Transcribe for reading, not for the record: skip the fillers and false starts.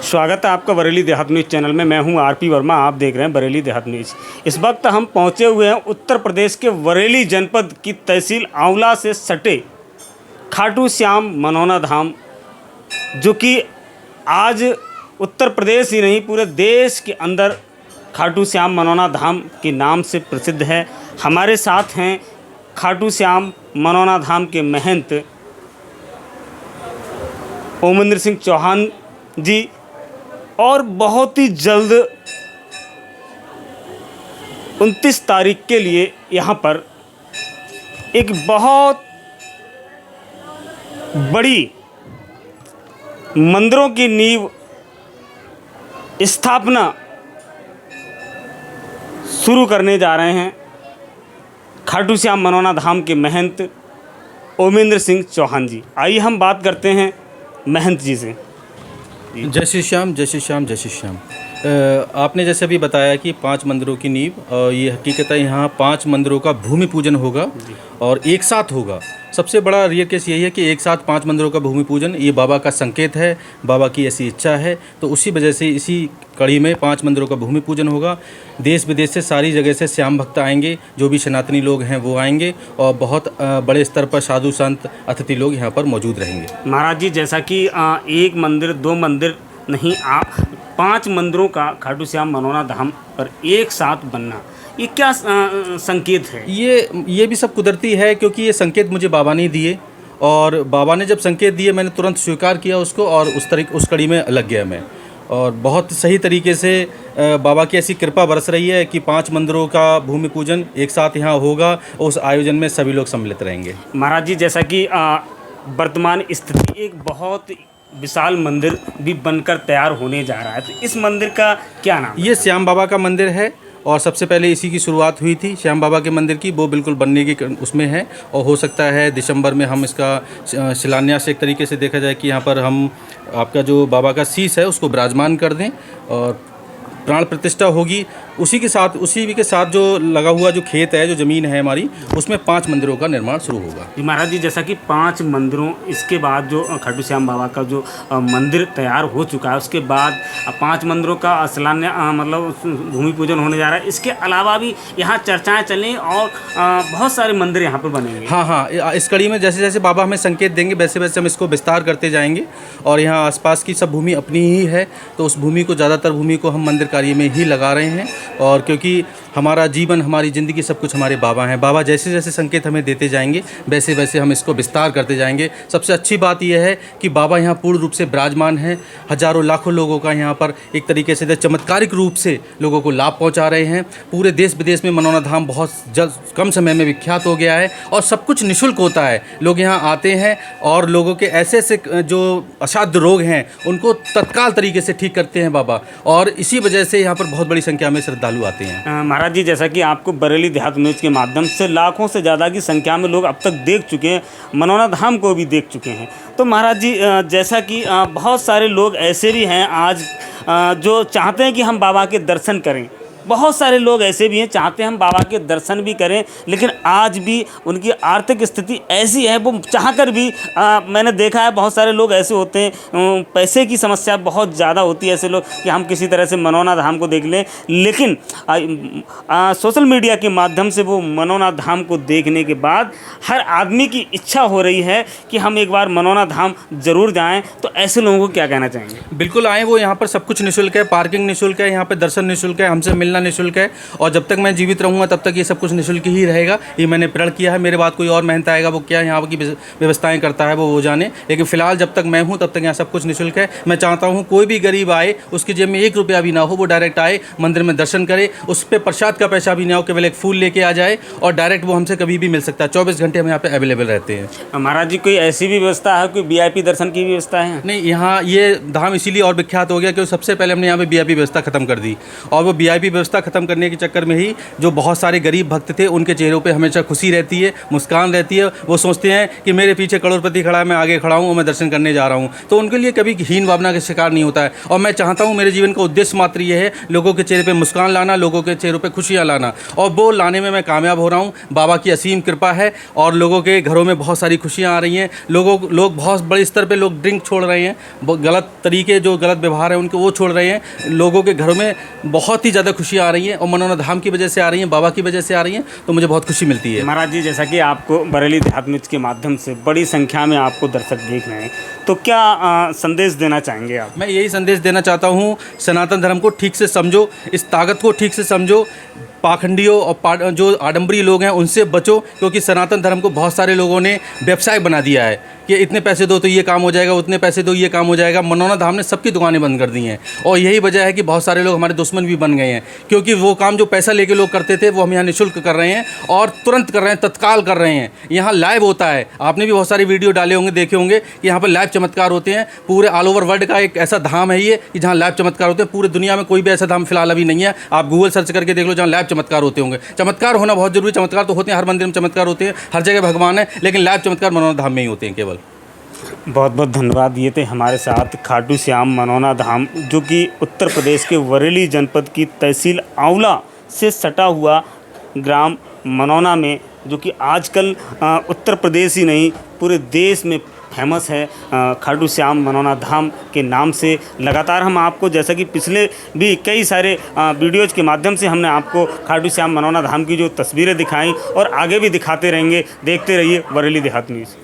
स्वागत है आपका बरेली देहात न्यूज़ चैनल में। मैं हूं आरपी वर्मा, आप देख रहे हैं बरेली देहात न्यूज़। इस वक्त हम पहुंचे हुए हैं उत्तर प्रदेश के बरेली जनपद की तहसील आंवला से सटे खाटू श्याम मनौना धाम, जो कि आज उत्तर प्रदेश ही नहीं पूरे देश के अंदर खाटू श्याम मनौना धाम के नाम से प्रसिद्ध है। हमारे साथ हैं खाटू श्याम मनौना धाम के महंत ओमेंद्र सिंह चौहान जी, और बहुत ही जल्द 29 तारीख के लिए यहाँ पर एक बहुत बड़ी मंदिरों की नींव स्थापना शुरू करने जा रहे हैं खाटू श्याम मनौना धाम के महंत ओमेंद्र सिंह चौहान जी। आइए हम बात करते हैं महंत जी से। जय श्री श्याम, जय श्री श्याम, जय श्री श्याम। आपने जैसे अभी बताया कि 5 मंदिरों की नींव, और ये हकीकत है यहाँ 5 मंदिरों का भूमि पूजन होगा और एक साथ होगा। सबसे बड़ा रियल केस यही है कि एक साथ 5 मंदिरों का भूमि पूजन, ये बाबा का संकेत है, बाबा की ऐसी इच्छा है। तो उसी वजह से इसी कड़ी में 5 मंदिरों का भूमि पूजन होगा। देश विदेश से सारी जगह से श्याम भक्त आएंगे, जो भी सनातनी लोग हैं वो आएंगे, और बहुत बड़े स्तर पर साधु संत अतिथि लोग यहाँ पर मौजूद रहेंगे। महाराज जी, जैसा कि एक मंदिर 2 मंदिर नहीं, आप 5 मंदिरों का खाटू श्याम मनौना धाम पर एक साथ बनना, ये क्या संकेत है? ये भी सब कुदरती है, क्योंकि ये संकेत मुझे बाबा ने दिए, और बाबा ने जब संकेत दिए मैंने तुरंत स्वीकार किया उसको, और उस कड़ी में लग गया मैं। और बहुत सही तरीके से बाबा की ऐसी कृपा बरस रही है कि 5 मंदिरों का भूमि पूजन एक साथ यहाँ होगा। उस आयोजन में सभी लोग सम्मिलित रहेंगे। महाराज जी, जैसा कि वर्तमान स्थिति एक बहुत विशाल मंदिर भी बनकर तैयार होने जा रहा है, तो इस मंदिर का क्या नाम? ये श्याम बाबा का मंदिर है, और सबसे पहले इसी की शुरुआत हुई थी श्याम बाबा के मंदिर की। वो बिल्कुल बनने की उसमें है, और हो सकता है दिसंबर में हम इसका शिलान्यास एक तरीके से देखा जाए कि यहाँ पर हम आपका जो बाबा का शीश है उसको विराजमान कर दें, और प्राण प्रतिष्ठा होगी। उसी के साथ जो लगा हुआ जो खेत है, जो ज़मीन है हमारी, उसमें 5 मंदिरों का निर्माण शुरू होगा। जी महाराज जी, जैसा कि 5 मंदिरों, इसके बाद जो खाटू श्याम बाबा का जो मंदिर तैयार हो चुका है, उसके बाद 5 मंदिरों का शिलान्यास मतलब भूमि पूजन होने जा रहा है। इसके अलावा भी यहाँ चर्चाएं चलें और बहुत सारे मंदिर यहाँ पर बनेंगे। हाँ, इस कड़ी में जैसे जैसे बाबा हमें संकेत देंगे वैसे वैसे हम इसको विस्तार करते जाएंगे। और यहाँ आसपास की सब भूमि अपनी ही है, तो उस भूमि को, ज़्यादातर भूमि को हम मंदिर कार्य में ही लगा रहे हैं। और क्योंकि हमारा जीवन, हमारी ज़िंदगी, सब कुछ हमारे बाबा हैं। बाबा जैसे जैसे संकेत हमें देते जाएंगे वैसे वैसे हम इसको विस्तार करते जाएंगे। सबसे अच्छी बात यह है कि बाबा यहाँ पूर्ण रूप से विराजमान हैं। हज़ारों लाखों लोगों का यहाँ पर एक तरीके से चमत्कारिक रूप से लोगों को लाभ पहुँचा रहे हैं। पूरे देश विदेश में मनौना धाम बहुत कम समय में विख्यात हो गया है, और सब कुछ निःशुल्क होता है। लोग यहाँ आते हैं और लोगों के ऐसे ऐसे जो असाध्य रोग हैं उनको तत्काल तरीके से ठीक करते हैं बाबा, और इसी वजह से यहाँ पर बहुत बड़ी संख्या में श्रद्धालु आते हैं। महाराज जी, जैसा कि आपको बरेली देहात न्यूज़ के माध्यम से लाखों से ज़्यादा की संख्या में लोग अब तक देख चुके हैं, मनौना धाम को भी देख चुके हैं। तो महाराज जी, जैसा कि बहुत सारे लोग ऐसे भी हैं आज जो चाहते हैं कि हम बाबा के दर्शन करें। बहुत सारे लोग ऐसे भी हैं चाहते हैं हम बाबा के दर्शन भी करें, लेकिन आज भी उनकी आर्थिक स्थिति ऐसी है, वो चाहकर भी मैंने देखा है बहुत सारे लोग ऐसे होते हैं, पैसे की समस्या बहुत ज़्यादा होती है ऐसे लोग कि हम किसी तरह से मनौना धाम को देख लें, लेकिन सोशल मीडिया के माध्यम से वो मनौना धाम को देखने के बाद हर आदमी की इच्छा हो रही है कि हम एक बार मनौना धाम ज़रूर जाएँ। तो ऐसे लोगों को क्या कहना चाहेंगे? बिल्कुल आएँ, वो यहाँ पर सब कुछ निःशुल्क है, पार्किंग निःशुल्क है, यहाँ पर दर्शन निःशुल्क है, हमसे मिलना निःशुल्क है, और जब तक मैं जीवित रहूँगा तब तक ये सब कुछ निःशुल्क ही रहेगा। ये मैंने प्रण किया है। मेरे बाद कोई और महंत आएगा, वो क्या यहाँ की व्यवस्थाएं करता है वो जाने, लेकिन फ़िलहाल जब तक मैं हूँ तब तक यहाँ सब कुछ निःशुल्क है। मैं चाहता हूँ कोई भी गरीब आए, उसकी जेब में 1 रुपया भी ना हो, वो डायरेक्ट आए, मंदिर में दर्शन करे, उस पर प्रसाद का पैसा भी ना हो, केवल एक फूल लेके आ जाए, और डायरेक्ट वो हमसे कभी भी मिल सकता है। 24 घंटे हम यहाँ पे अवेलेबल रहते हैं। महाराज जी, कोई ऐसी भी व्यवस्था है, कोई VIP दर्शन की व्यवस्था है? नहीं, यहाँ ये धाम इसीलिए और विख्यात हो गया क्योंकि सबसे पहले हमने यहाँ पे VIP व्यवस्था ख़त्म कर दी, और वो VIP व्यवस्था व्यवस्था ख़त्म करने के चक्कर में ही जो बहुत सारे गरीब भक्त थे उनके चेहरों पे हमेशा खुशी रहती है, मुस्कान रहती है। वो सोचते हैं कि मेरे पीछे करोड़पति खड़ा है, मैं आगे खड़ा हूँ और मैं दर्शन करने जा रहा हूँ, तो उनके लिए कभी हीन भावना का शिकार नहीं होता है। और मैं चाहता हूँ, मेरे जीवन का उद्देश्य मात्र ये है, लोगों के चेहरे पे मुस्कान लाना, लोगों के चेहरों पे खुशियाँ लाना, और वो लाने में मैं कामयाब हो रहा हूँ। बाबा की असीम कृपा है और लोगों के घरों में बहुत सारी खुशियाँ आ रही हैं। लोग बहुत बड़े स्तर पे लोग ड्रिंक छोड़ रहे हैं, गलत तरीके, जो गलत व्यवहार है उनके वो छोड़ रहे हैं। लोगों के घरों में बहुत ही ज़्यादा खुशियाँ आ रही हैं और मनोना धाम की वजह से आ रही हैं, बाबा की वजह से आ रही हैं, तो मुझे बहुत खुशी मिलती है। महाराज जी, जैसा कि आपको बरेली देहात न्यूज़ के माध्यम से बड़ी संख्या में आपको दर्शक देख रहे हैं, तो क्या संदेश देना चाहेंगे आप? मैं यही संदेश देना चाहता हूँ, सनातन धर्म को ठीक से समझो, इस ताकत को ठीक से समझो, पाखंडियों और जो आडंबरी लोग हैं उनसे बचो, क्योंकि सनातन धर्म को बहुत सारे लोगों ने व्यवसाय बना दिया है कि इतने पैसे दो तो ये काम हो जाएगा, उतने पैसे दो ये काम हो जाएगा। मनोना धाम ने सबकी दुकानें बंद कर दी हैं और यही वजह है कि बहुत सारे लोग हमारे दुश्मन भी बन गए हैं, क्योंकि वो काम जो पैसा लेके लोग करते थे वो हम यहाँ निःशुल्क कर रहे हैं और तुरंत कर रहे हैं, तत्काल कर रहे हैं। यहाँ लाइव होता है, आपने भी बहुत सारी वीडियो डाले होंगे, देखे होंगे कि यहाँ पर लाइव चमत्कार होते हैं। पूरे ऑल ओवर वर्ल्ड का एक ऐसा धाम है ये कि जहाँ लाइव चमत्कार होते हैं। पूरे दुनिया में कोई भी ऐसा धाम फिलहाल अभी नहीं है, आप गूगल सर्च करके देख लो जहाँ लाइव चमत्कार होते होंगे। चमत्कार होना बहुत जरूरी, चमत्कार तो होते हैं, हर मंदिर में चमत्कार होते हैं, हर जगह भगवान है, लेकिन लाइव चमत्कार मनोना धाम में ही होते हैं केवल। बहुत बहुत धन्यवाद। ये थे हमारे साथ खाटू श्याम मनोना धाम, जो कि उत्तर प्रदेश के बरेली जनपद की तहसील आंवला से सटा हुआ ग्राम मनोना में, जो कि आजकल उत्तर प्रदेश ही नहीं पूरे देश में फेमस है खाटू श्याम मनोना धाम के नाम से। लगातार हम आपको, जैसा कि पिछले भी कई सारे वीडियोज़ के माध्यम से हमने आपको खाटू श्याम मनोना धाम की जो तस्वीरें दिखाई और आगे भी दिखाते रहेंगे। देखते रहिए बरेली देहात न्यूज़।